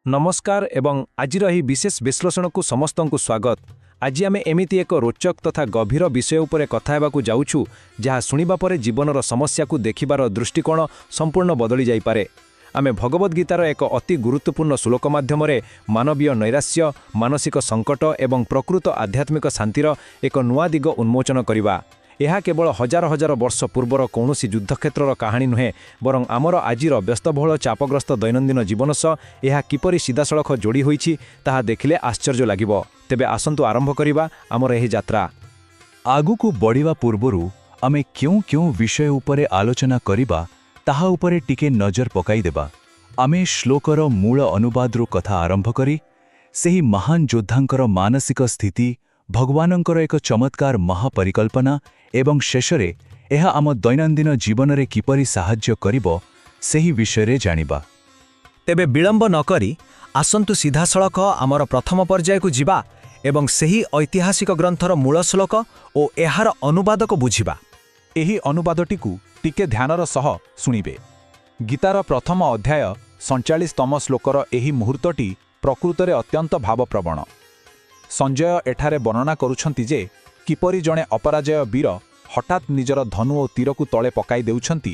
नमस्कार एवं आजिर ଏହି विशेष विश्लेषणକୁ ସମସ୍ତଙ୍କୁ ସ୍ୱାଗତ। ଆଜି ଆମେ ଏମିତି ଏକ ରୋଚକ ତଥା ଗଭୀର ବିଷୟ ଉପରେ କଥା ହେବାକୁ ଯାଉଛୁ ଯାହା ଶୁଣିବା ପରେ ଜୀବନର ସମସ୍ୟାକୁ ଦେଖିବାର ଦୃଷ୍ଟିକୋଣ ସମ୍ପୂର୍ଣ୍ଣ ବଦଳି ଯାଇପାରେ। ଆମେ ଭଗବତ ଗୀତାର ଏକ ଅତି ଗୁରୁତ୍ୱପୂର୍ଣ୍ଣ ଶ୍ଲୋକ ମାଧ୍ୟମରେ ମାନବୀୟ ନୈରାଶ୍ୟ, ମାନସିକ ସଙ୍କଟ ଏବଂ ପ୍ରକୃତ ଆଧ୍ୟାତ୍ମିକ ଶାନ୍ତିର ଏକ ନୂଆ ଦିଗ ଉନ୍ମୋଚନ କରିବା। ଏହା କେବଳ ହଜାର ହଜାର ବର୍ଷ ପୂର୍ବର କୌଣସି ଯୁଦ୍ଧକ୍ଷେତ୍ରର କାହାଣୀ ନୁହେଁ, ବରଂ ଆମର ଆଜିର ବ୍ୟସ୍ତବହୁଳ ଚାପଗ୍ରସ୍ତ ଦୈନନ୍ଦିନ ଜୀବନ ସହ ଏହା କିପରି ସିଧାସଳଖ ଯୋଡ଼ି ହୋଇଛି ତାହା ଦେଖିଲେ ଆଶ୍ଚର୍ଯ୍ୟ ଲାଗିବ। ତେବେ ଆସନ୍ତୁ ଆରମ୍ଭ କରିବା ଆମର ଏହି ଯାତ୍ରା। ଆଗକୁ ବଢ଼ିବା ପୂର୍ବରୁ ଆମେ କେଉଁ କେଉଁ ବିଷୟ ଉପରେ ଆଲୋଚନା କରିବା ତାହା ଉପରେ ଟିକେ ନଜର ପକାଇଦେବା। ଆମେ ଶ୍ଲୋକର ମୂଳ ଅନୁବାଦରୁ କଥା ଆରମ୍ଭ କରି ସେହି ମହାନ ଯୋଦ୍ଧାଙ୍କର ମାନସିକ ସ୍ଥିତି, ଭଗବାନଙ୍କର ଏକ ଚମତ୍କାର ମହାପରିକଳ୍ପନା ଏବଂ ଶେଷରେ ଏହା ଆମ ଦୈନନ୍ଦିନ ଜୀବନରେ କିପରି ସାହାଯ୍ୟ କରିବ ସେହି ବିଷୟରେ ଜାଣିବା। ତେବେ ବିଳମ୍ବ ନ କରି ଆସନ୍ତୁ ସିଧାସଳଖ ଆମର ପ୍ରଥମ ପର୍ଯ୍ୟାୟକୁ ଯିବା ଏବଂ ସେହି ଐତିହାସିକ ଗ୍ରନ୍ଥର ମୂଳ ଶ୍ଲୋକ ଓ ଏହାର ଅନୁବାଦକୁ ବୁଝିବା। ଏହି ଅନୁବାଦଟିକୁ ଟିକେ ଧ୍ୟାନର ସହ ଶୁଣିବେ। ଗୀତାର ପ୍ରଥମ ଅଧ୍ୟାୟ 47ତମ ଶ୍ଲୋକର ଏହି ମୁହୂର୍ତ୍ତଟି ପ୍ରକୃତରେ ଅତ୍ୟନ୍ତ ଭାବପ୍ରବଣ। ସଞ୍ଜୟ ଏଠାରେ ବର୍ଣ୍ଣନା କରୁଛନ୍ତି ଯେ କିପରି ଜଣେ ଅପରାଜୟ ବୀର ହଠାତ୍ ନିଜର ଧନୁ ଓ ତୀରକୁ ତଳେ ପକାଇ ଦେଉଛନ୍ତି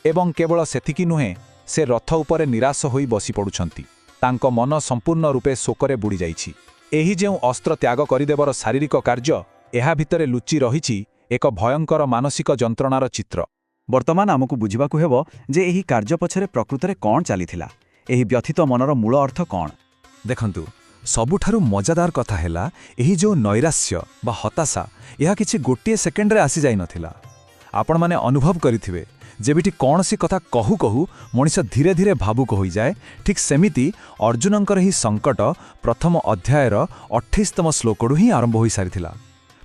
ଏବଂ କେବଳ ସେତିକି ନୁହେଁ, ସେ ରଥ ଉପରେ ନିରାଶ ହୋଇ ବସିପଡ଼ୁଛନ୍ତି। ତାଙ୍କ ମନ ସମ୍ପୂର୍ଣ୍ଣ ରୂପେ ଶୋକରେ ବୁଡ଼ିଯାଇଛି। ଏହି ଯେଉଁ ଅସ୍ତ୍ର ତ୍ୟାଗ କରିଦେବାର ଶାରୀରିକ କାର୍ଯ୍ୟ, ଏହା ଭିତରେ ଲୁଚି ରହିଛି ଏକ ଭୟଙ୍କର ମାନସିକ ଯନ୍ତ୍ରଣାର ଚିତ୍ର। ବର୍ତ୍ତମାନ ଆମକୁ ବୁଝିବାକୁ ହେବ ଯେ ଏହି କାର୍ଯ୍ୟ ପଛରେ ପ୍ରକୃତରେ କ'ଣ ଚାଲିଥିଲା। ଏହି ବ୍ୟଥିତ ମନର ମୂଳ ଅର୍ଥ କ'ଣ? ଦେଖନ୍ତୁ, ସବୁଠାରୁ ମଜାଦାର କଥା ହେଲା ଏହି ଯେଉଁ ନୈରାଶ୍ୟ ବା ହତାଶା, ଏହା କିଛି ଗୋଟିଏ ସେକେଣ୍ଡରେ ଆସିଯାଇନଥିଲା। ଆପଣମାନେ ଅନୁଭବ କରିଥିବେ ଯେମିତି କୌଣସି କଥା କହୁ କହୁ ମଣିଷ ଧୀରେ ଧୀରେ ଭାବୁକ ହୋଇଯାଏ, ଠିକ୍ ସେମିତି ଅର୍ଜୁନଙ୍କର ଏହି ସଙ୍କଟ ପ୍ରଥମ ଅଧ୍ୟାୟର 28ତମ ଶ୍ଲୋକରୁ ହିଁ ଆରମ୍ଭ ହୋଇସାରିଥିଲା।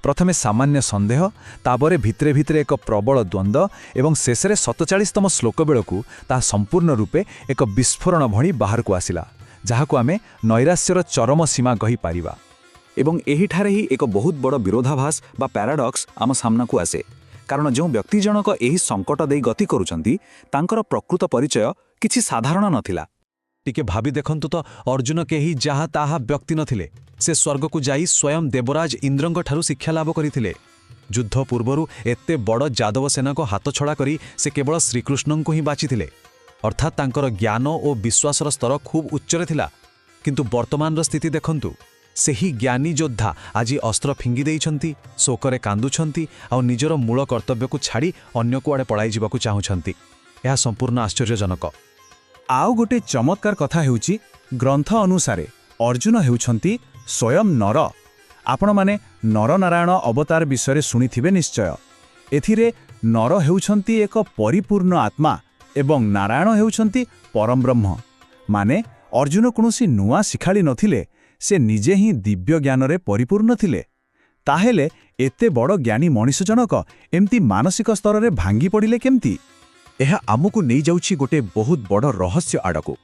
ପ୍ରଥମେ ସାମାନ୍ୟ ସନ୍ଦେହ, ତାପରେ ଭିତରେ ଭିତରେ ଏକ ପ୍ରବଳ ଦ୍ୱନ୍ଦ୍ୱ ଏବଂ ଶେଷରେ 47ତମ ଶ୍ଲୋକ ବେଳକୁ ତାହା ସମ୍ପୂର୍ଣ୍ଣ ରୂପେ ଏକ ବିସ୍ଫୋରଣ ଭଳି ବାହାରକୁ ଆସିଲା, ଯାହାକୁ ଆମେ ନୈରାଶ୍ୟର ଚରମ ସୀମା କହିପାରିବା। ଏବଂ ଏହିଠାରେ ହିଁ ଏକ ବହୁତ ବଡ଼ ବିରୋଧାଭାସ ବା ପ୍ୟାରାଡକ୍ସ ଆମ ସାମ୍ନାକୁ ଆସେ। କାରଣ ଯେଉଁ ବ୍ୟକ୍ତି ଜଣକ ଏହି ସଙ୍କଟ ଦେଇ ଗତି କରୁଛନ୍ତି, ତାଙ୍କର ପ୍ରକୃତ ପରିଚୟ କିଛି ସାଧାରଣ ନଥିଲା। ଟିକେ ଭାବି ଦେଖନ୍ତୁ ତ, ଅର୍ଜୁନ କେହି ଯାହା ତାହା ବ୍ୟକ୍ତି ନଥିଲେ। ସେ ସ୍ୱର୍ଗକୁ ଯାଇ ସ୍ୱୟଂ ଦେବରାଜ ଇନ୍ଦ୍ରଙ୍କଠାରୁ ଶିକ୍ଷା ଲାଭ କରିଥିଲେ। ଯୁଦ୍ଧ ପୂର୍ବରୁ ଏତେ ବଡ଼ ଯାଦବ ସେନାକୁ ହାତଛଡ଼ା କରି ସେ କେବଳ ଶ୍ରୀକୃଷ୍ଣଙ୍କୁ ହିଁ ବାଛିଥିଲେ। ଅର୍ଥାତ୍ ତାଙ୍କର ଜ୍ଞାନ ଓ ବିଶ୍ୱାସର ସ୍ତର ଖୁବ୍ ଉଚ୍ଚରେ ଥିଲା। କିନ୍ତୁ ବର୍ତ୍ତମାନର ସ୍ଥିତି ଦେଖନ୍ତୁ, ସେହି ଜ୍ଞାନୀ ଯୋଦ୍ଧା ଆଜି ଅସ୍ତ୍ର ଫିଙ୍ଗି ଦେଇଛନ୍ତି, ଶୋକରେ କାନ୍ଦୁଛନ୍ତି ଆଉ ନିଜର ମୂଳ କର୍ତ୍ତବ୍ୟକୁ ଛାଡ଼ି ଅନ୍ୟ କୁଆଡ଼େ ପଳାଇ ଯିବାକୁ ଚାହୁଁଛନ୍ତି। ଏହା ସମ୍ପୂର୍ଣ୍ଣ ଆଶ୍ଚର୍ଯ୍ୟଜନକ। ଆଉ ଗୋଟେ ଚମତ୍କାର କଥା ହେଉଛି, ଗ୍ରନ୍ଥ ଅନୁସାରେ ଅର୍ଜୁନ ହେଉଛନ୍ତି ସ୍ୱୟଂ ନର। ଆପଣମାନେ ନରନାରାୟଣ ଅବତାର ବିଷୟରେ ଶୁଣିଥିବେ ନିଶ୍ଚୟ। ଏଥିରେ ନର ହେଉଛନ୍ତି ଏକ ପରିପୂର୍ଣ୍ଣ ଆତ୍ମା ଏବଂ ନାରାୟଣ ହେଉଛନ୍ତି ପରମବ୍ରହ୍ମ। ମାନେ ଅର୍ଜୁନ କୌଣସି ନୂଆ ଶିଖାଳି ନଥିଲେ, ସେ ନିଜେ ହିଁ ଦିବ୍ୟ ଜ୍ଞାନରେ ପରିପୂର୍ଣ୍ଣ ଥିଲେ। ତାହେଲେ ଏତେ ବଡ଼ ଜ୍ଞାନୀ ମଣିଷ ଜଣକ ଏମିତି ମାନସିକ ସ୍ତରରେ ଭାଙ୍ଗି ପଡ଼ିଲେ କେମିତି? ଏହା ଆମକୁ ନେଇଯାଉଛି ଗୋଟେ ବହୁତ ବଡ଼ ରହସ୍ୟ ଆଡ଼କୁ।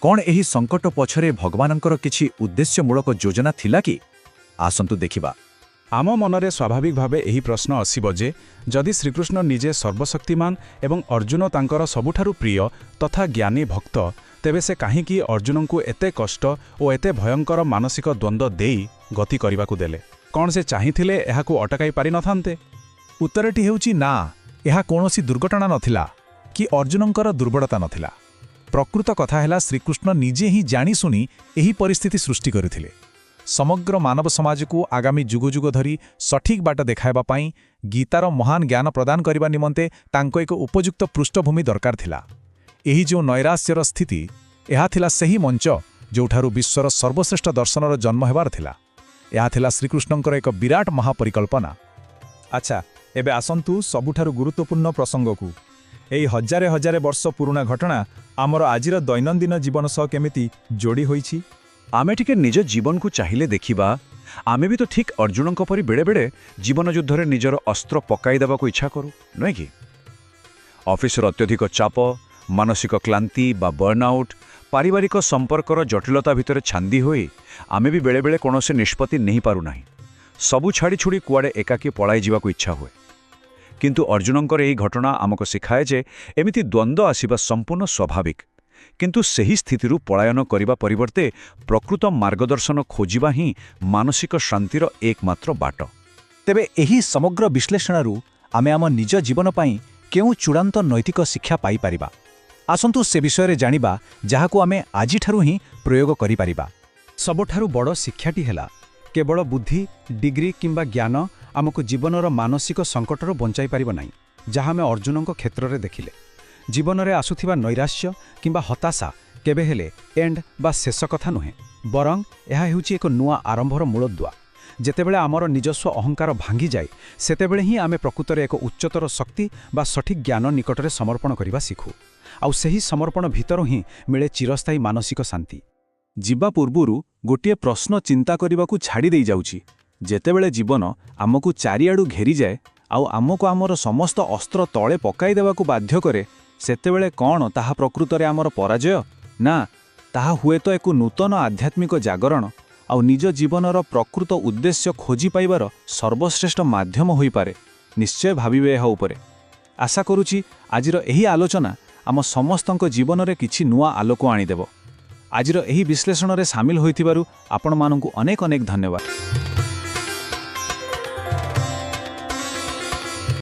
କ'ଣ ଏହି ସଙ୍କଟ ପଛରେ ଭଗବାନଙ୍କର କିଛି ଉଦ୍ଦେଶ୍ୟମୂଳକ ଯୋଜନା ଥିଲା କି? ଆସନ୍ତୁ ଦେଖିବା। ଆମ ମନରେ ସ୍ୱାଭାବିକ ଭାବେ ଏହି ପ୍ରଶ୍ନ ଆସିବ ଯେ ଯଦି ଶ୍ରୀକୃଷ୍ଣ ନିଜେ ସର୍ବଶକ୍ତିମାନ ଏବଂ ଅର୍ଜୁନ ତାଙ୍କର ସବୁଠାରୁ ପ୍ରିୟ ତଥା ଜ୍ଞାନୀ ଭକ୍ତ, ତେବେ ସେ କାହିଁକି ଅର୍ଜୁନଙ୍କୁ ଏତେ କଷ୍ଟ ଓ ଏତେ ଭୟଙ୍କର ମାନସିକ ଦ୍ୱନ୍ଦ୍ୱ ଦେଇ ଗତି କରିବାକୁ ଦେଲେ? କ'ଣ ସେ ଚାହିଁଥିଲେ ଏହାକୁ ଅଟକାଇ ପାରିନଥାନ୍ତେ? ଉତ୍ତରଟି ହେଉଛି ନା, ଏହା କୌଣସି ଦୁର୍ଘଟଣା ନଥିଲା କି ଅର୍ଜୁନଙ୍କର ଦୁର୍ବଳତା ନଥିଲା। ପ୍ରକୃତ କଥା ହେଲା, ଶ୍ରୀକୃଷ୍ଣ ନିଜେ ହିଁ ଜାଣିଶୁଣି ଏହି ପରିସ୍ଥିତି ସୃଷ୍ଟି କରିଥିଲେ। ସମଗ୍ର ମାନବ ସମାଜକୁ ଆଗାମୀ ଯୁଗ ଯୁଗ ଧରି ସଠିକ୍ ବାଟ ଦେଖାଇବା ପାଇଁ ଗୀତାର ମହାନ ଜ୍ଞାନ ପ୍ରଦାନ କରିବା ନିମନ୍ତେ ତାଙ୍କ ଏକ ଉପଯୁକ୍ତ ପୃଷ୍ଠଭୂମି ଦରକାର ଥିଲା। ଏହି ଯେଉଁ ନୈରାଶ୍ୟର ସ୍ଥିତି, ଏହା ଥିଲା ସେହି ମଞ୍ଚ ଯେଉଁଠାରୁ ବିଶ୍ୱର ସର୍ବଶ୍ରେଷ୍ଠ ଦର୍ଶନର ଜନ୍ମ ହେବାର ଥିଲା। ଏହା ଥିଲା ଶ୍ରୀକୃଷ୍ଣଙ୍କର ଏକ ବିରାଟ ମହାପରିକଳ୍ପନା। ଆଚ୍ଛା, ଏବେ ଆସନ୍ତୁ ସବୁଠାରୁ ଗୁରୁତ୍ୱପୂର୍ଣ୍ଣ ପ୍ରସଙ୍ଗକୁ। ଏହି ହଜାରେ ହଜାରେ ବର୍ଷ ପୁରୁଣା ଘଟଣା ଆମର ଆଜିର ଦୈନନ୍ଦିନ ଜୀବନ ସହ କେମିତି ଯୋଡ଼ି ହୋଇଛି? ଆମେ ଟିକେ ନିଜ ଜୀବନକୁ ଚାହିଁଲେ ଦେଖିବା, ଆମେ ବି ତ ଠିକ୍ ଅର୍ଜୁନଙ୍କ ପରି ବେଳେବେଳେ ଜୀବନ ଯୁଦ୍ଧରେ ନିଜର ଅସ୍ତ୍ର ପକାଇ ଦେବାକୁ ଇଚ୍ଛା କରୁ, ନୁହେଁ କି? ଅଫିସର ଅତ୍ୟଧିକ ଚାପ, ମାନସିକ କ୍ଲାନ୍ତି ବା ବର୍ଣ୍ଣଆଉଟ୍, ପାରିବାରିକ ସମ୍ପର୍କର ଜଟିଳତା ଭିତରେ ଛାନ୍ଦି ହୋଇ ଆମେ ବି ବେଳେବେଳେ କୌଣସି ନିଷ୍ପତ୍ତି ନେଇପାରୁନାହିଁ। ସବୁ ଛାଡ଼ିଛୁଡ଼ି କୁଆଡ଼େ ଏକାକୀ ପଳାଇ ଯିବାକୁ ଇଚ୍ଛା ହୁଏ। କିନ୍ତୁ ଅର୍ଜୁନଙ୍କର ଏହି ଘଟଣା ଆମକୁ ଶିଖାଏ ଯେ ଏମିତି ଦ୍ୱନ୍ଦ୍ୱ ଆସିବା ସମ୍ପୂର୍ଣ୍ଣ ସ୍ୱାଭାବିକ। କିନ୍ତୁ ସେହି ସ୍ଥିତିରୁ ପଳାୟନ କରିବା ପରିବର୍ତ୍ତେ ପ୍ରକୃତ ମାର୍ଗଦର୍ଶନ ଖୋଜିବା ହିଁ ମାନସିକ ଶାନ୍ତିର ଏକମାତ୍ର ବାଟ। ତେବେ ଏହି ସମଗ୍ର ବିଶ୍ଳେଷଣରୁ ଆମେ ଆମ ନିଜ ଜୀବନ ପାଇଁ କେଉଁ ଚୂଡ଼ାନ୍ତ ନୈତିକ ଶିକ୍ଷା ପାଇପାରିବା? ଆସନ୍ତୁ ସେ ବିଷୟରେ ଜାଣିବା, ଯାହାକୁ ଆମେ ଆଜିଠାରୁ ହିଁ ପ୍ରୟୋଗ କରିପାରିବା। ସବୁଠାରୁ ବଡ଼ ଶିକ୍ଷାଟି ହେଲା, କେବଳ ବୁଦ୍ଧି, ଡିଗ୍ରୀ କିମ୍ବା ଜ୍ଞାନ ଆମକୁ ଜୀବନର ମାନସିକ ସଙ୍କଟରୁ ବଞ୍ଚାଇ ପାରିବ ନାହିଁ, ଯାହା ଆମେ ଅର୍ଜୁନଙ୍କ କ୍ଷେତ୍ରରେ ଦେଖିଲେ। ଜୀବନରେ ଆସୁଥିବା ନୈରାଶ୍ୟ କିମ୍ବା ହତାଶା କେବେ ହେଲେ ଏଣ୍ଡ ବା ଶେଷ କଥା ନୁହେଁ, ବରଂ ଏହା ହେଉଛି ଏକ ନୂଆ ଆରମ୍ଭର ମୂଳଦୁଆ। ଯେତେବେଳେ ଆମର ନିଜସ୍ୱ ଅହଙ୍କାର ଭାଙ୍ଗିଯାଏ, ସେତେବେଳେ ହିଁ ଆମେ ପ୍ରକୃତରେ ଏକ ଉଚ୍ଚତର ଶକ୍ତି ବା ସଠିକ୍ ଜ୍ଞାନ ନିକଟରେ ସମର୍ପଣ କରିବା ଶିଖୁ। ଆଉ ସେହି ସମର୍ପଣ ଭିତରୁ ହିଁ ମିଳେ ଚିରସ୍ଥାୟୀ ମାନସିକ ଶାନ୍ତି। ଯିବା ପୂର୍ବରୁ ଗୋଟିଏ ପ୍ରଶ୍ନ ଚିନ୍ତା କରିବାକୁ ଛାଡ଼ି ଦେଇଯାଉଛି। ଯେତେବେଳେ ଜୀବନ ଆମକୁ ଚାରିଆଡ଼ୁ ଘେରିଯାଏ ଆଉ ଆମକୁ ଆମର ସମସ୍ତ ଅସ୍ତ୍ର ତଳେ ପକାଇ ଦେବାକୁ ବାଧ୍ୟ କରେ, ସେତେବେଳେ କ'ଣ ତାହା ପ୍ରକୃତରେ ଆମର ପରାଜୟ? ନା, ତାହା ହୁଏତ ଏକ ନୂତନ ଆଧ୍ୟାତ୍ମିକ ଜାଗରଣ ଆଉ ନିଜ ଜୀବନର ପ୍ରକୃତ ଉଦ୍ଦେଶ୍ୟ ଖୋଜି ପାଇବାର ସର୍ବଶ୍ରେଷ୍ଠ ମାଧ୍ୟମ ହୋଇପାରେ। ନିଶ୍ଚୟ ଭାବିବେ ଏହା ଉପରେ। ଆଶା କରୁଛି ଆଜିର ଏହି ଆଲୋଚନା ଆମ ସମସ୍ତଙ୍କ ଜୀବନରେ କିଛି ନୂଆ ଆଲୋକ ଆଣିଦେବ। ଆଜିର ଏହି ବିଶ୍ଳେଷଣରେ ସାମିଲ ହୋଇଥିବାରୁ ଆପଣମାନଙ୍କୁ ଅନେକ ଅନେକ ଧନ୍ୟବାଦ।